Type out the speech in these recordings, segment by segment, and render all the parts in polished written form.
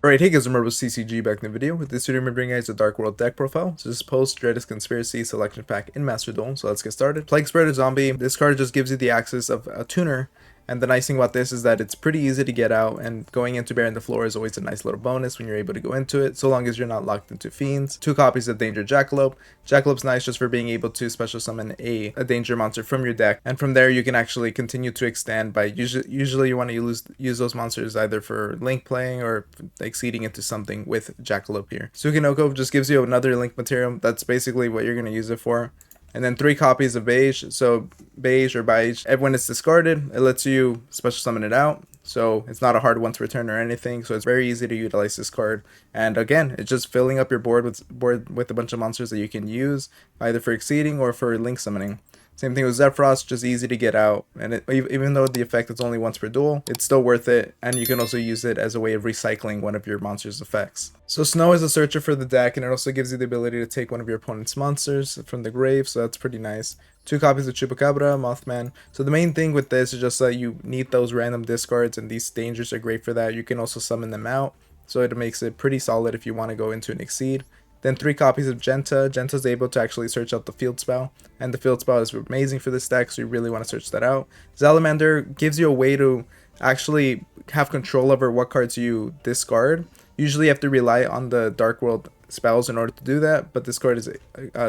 Alright, hey guys, remember CCG back in the video. With this video, I'm going to bring you guys a Dark World deck profile. So this is Post Dreadest Conspiracy selection pack in Master Duel. So let's get started. Plague Spreader Zombie. This card just gives you the access of a tuner. And the nice thing about this is that it's pretty easy to get out, and going into Bearing the Floor is always a nice little bonus when you're able to go into it, so long as you're not locked into Fiends. 2 copies of Danger Jackalope. Jackalope's nice just for being able to special summon a danger monster from your deck, and from there you can actually continue to extend by usually you want to use those monsters either for link playing or exceeding into something with Jackalope here. Sukinoko just gives you another link material. That's basically what you're going to use it for. And then 3 copies of Beige. So Beige or Beige, when it's discarded, it lets you special summon it out. So it's not a hard one to return or anything. So it's very easy to utilize this card. And again, it's just filling up your board with a bunch of monsters that you can use either for exceeding or for link summoning. Same thing with Zephyros, just easy to get out, and even though the effect is only once per duel, it's still worth it, and you can also use it as a way of recycling one of your monster's effects. So Snow is a searcher for the deck, and it also gives you the ability to take one of your opponent's monsters from the grave, so that's pretty nice. 2 copies of Chupacabra, Mothman. So the main thing with this is just that you need those random discards, and these dangers are great for that. You can also summon them out, so it makes it pretty solid if you want to go into an Exceed. Then 3 copies of Genta. Genta's able to actually search out the field spell, and the field spell is amazing for this deck, so you really want to search that out. Salamander gives you a way to actually have control over what cards you discard. Usually you have to rely on the Dark World spells in order to do that, but this card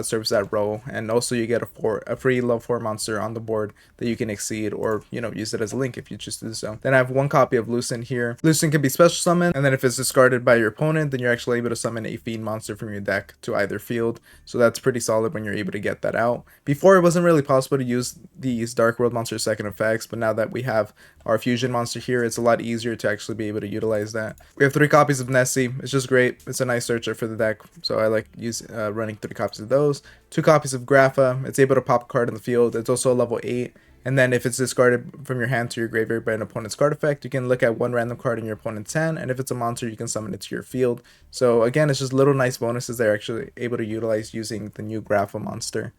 serves that role, and also you get a free level 4 monster on the board that you can exceed, or use it as a link if you choose to do so. Then I have 1 copy of Lucent here. Lucent can be special summoned, and then if it's discarded by your opponent, then you're actually able to summon a fiend monster from your deck to either field, so that's pretty solid when you're able to get that out. Before, it wasn't really possible to use these Dark World monster second effects, but now that we have our fusion monster here, it's a lot easier to actually be able to utilize that. We have 3 copies of Nessie. It's just great. It's a nice searcher for the deck, so I like running 3 copies of those. 2 copies of Grapha. It's able to pop a card in the field. It's also a level 8. And then if it's discarded from your hand to your graveyard by an opponent's card effect, you can look at 1 random card in your opponent's hand, and if it's a monster, you can summon it to your field. So again, it's just little nice bonuses they're actually able to utilize using the new Grapha monster.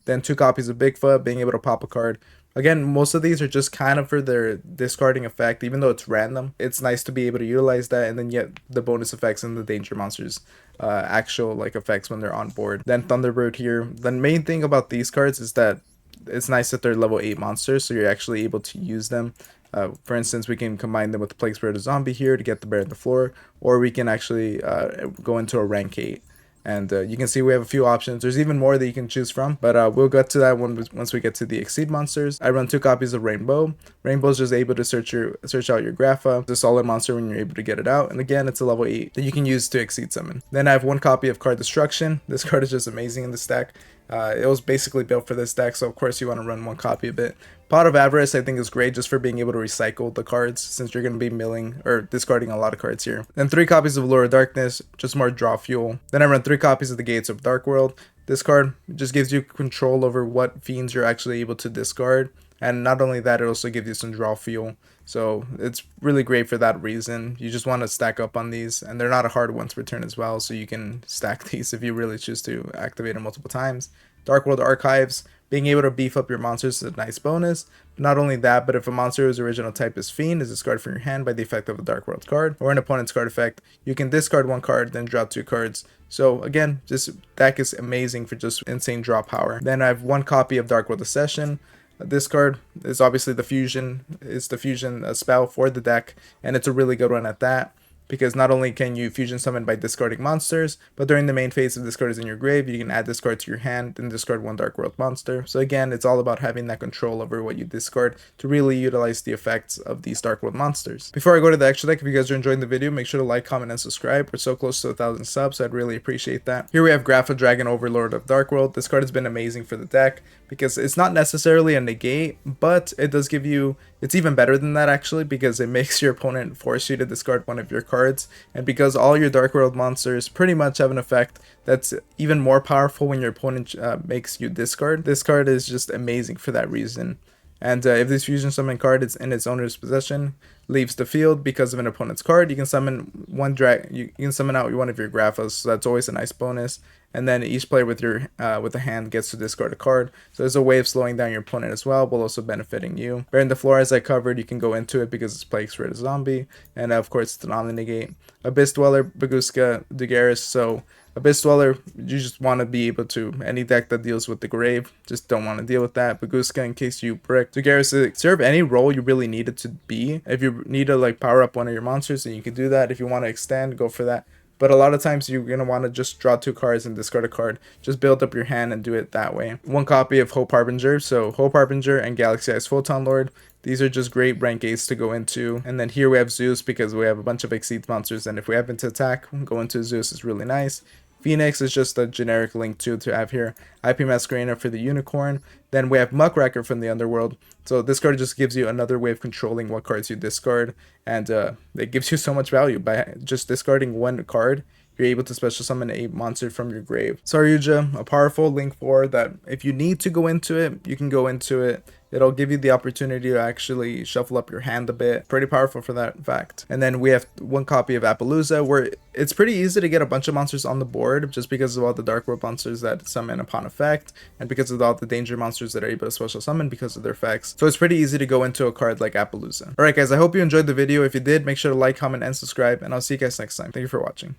Then 2 copies of Bigfoot, being able to pop a card. Again, most of these are just kind of for their discarding effect, even though it's random. It's nice to be able to utilize that, and then get the bonus effects and the danger monsters actual effects when they're on board. Then Thunderbird here. The main thing about these cards is that it's nice that they're level 8 monsters, so you're actually able to use them. For instance, we can combine them with the Plague Spreader Zombie here to get the Bear on the Floor, or we can actually go into a rank 8. And you can see we have a few options. There's even more that you can choose from, but we'll get to that once we get to the Exceed monsters. I run 2 copies of Rainbow. Rainbow's just able to search out your Grapha. It's a solid monster when you're able to get it out, and again, it's a level 8 that you can use to Exceed summon. Then I have 1 copy of Card Destruction. This card is just amazing in this deck. It was basically built for this deck, so of course you want to run 1 copy of it. Pot of Avarice I think is great just for being able to recycle the cards, since you're going to be milling or discarding a lot of cards here. Then 3 copies of Lure of Darkness, just more draw fuel. Then I run 3 copies of the Gates of Dark World. This card just gives you control over what fiends you're actually able to discard, and not only that, it also gives you some draw fuel. So it's really great for that reason. You just want to stack up on these, and they're not a hard one to return as well, so you can stack these if you really choose to activate them multiple times. Dark World Archives, being able to beef up your monsters is a nice bonus. Not only that, but if a monster whose original type is Fiend is discarded from your hand by the effect of a Dark World card or an opponent's card effect, you can discard 1 card, then draw 2 cards. So again, this deck is amazing for just insane draw power. Then I have 1 copy of Dark World Accession. This card is obviously the fusion spell for the deck, and it's a really good one at that, because not only can you fusion summon by discarding monsters, but during the main phase of discard is in your grave, you can add this card to your hand and discard 1 Dark World monster. So again, it's all about having that control over what you discard to really utilize the effects of these Dark World monsters. Before I go to the extra deck, if you guys are enjoying the video, make sure to like, comment, and subscribe. We're so close to 1,000 subs, so I'd really appreciate that. Here we have Grapha Dragon Overlord of Dark World. This card has been amazing for the deck, because it's not necessarily a negate, but it does give you, it's even better than that actually, because it makes your opponent force you to discard 1 of your cards, and because all your Dark World monsters pretty much have an effect that's even more powerful when your opponent makes you discard. This card is just amazing for that reason. And if this fusion summon card is in its owner's possession, leaves the field because of an opponent's card, you can summon you can summon out one of your Graphos, so that's always a nice bonus. And then each player with a hand gets to discard a card. So there's a way of slowing down your opponent as well, while also benefiting you. Bearing the Floor, as I covered, you can go into it because it's Plague Spirit Zombie, and of course it's an Omni-Negate. Abyss Dweller, Baguska, Dugaris. So Abyss Dweller, you just want to be able to, any deck that deals with the grave, just don't want to deal with that. Baguska, in case you brick. Dugaris, serve any role you really need it to be. If you need to like power up one of your monsters, then you can do that. If you want to extend, go for that. But a lot of times you're going to want to just draw 2 cards and discard a card. Just build up your hand and do it that way. 1 copy of Hope Harbinger. So Hope Harbinger and Galaxy Eyes Photon Lord. These are just great rank 8s to go into. And then here we have Zeus because we have a bunch of Exceed monsters. And if we happen to attack, go into Zeus is really nice. Phoenix is just a generic link to have here. IP Masquerader for the Unicorn. Then we have Muckracker from the Underworld. So this card just gives you another way of controlling what cards you discard. And it gives you so much value. By just discarding 1 card, you're able to special summon a monster from your grave. So Yugioh, a powerful link 4 that if you need to go into it, you can go into it. It'll give you the opportunity to actually shuffle up your hand a bit. Pretty powerful for that fact. And then we have 1 copy of Appaloosa, where it's pretty easy to get a bunch of monsters on the board just because of all the Dark World monsters that summon upon effect, and because of all the danger monsters that are able to special summon because of their effects. So it's pretty easy to go into a card like Appaloosa. Alright guys, I hope you enjoyed the video. If you did, make sure to like, comment, and subscribe, and I'll see you guys next time. Thank you for watching.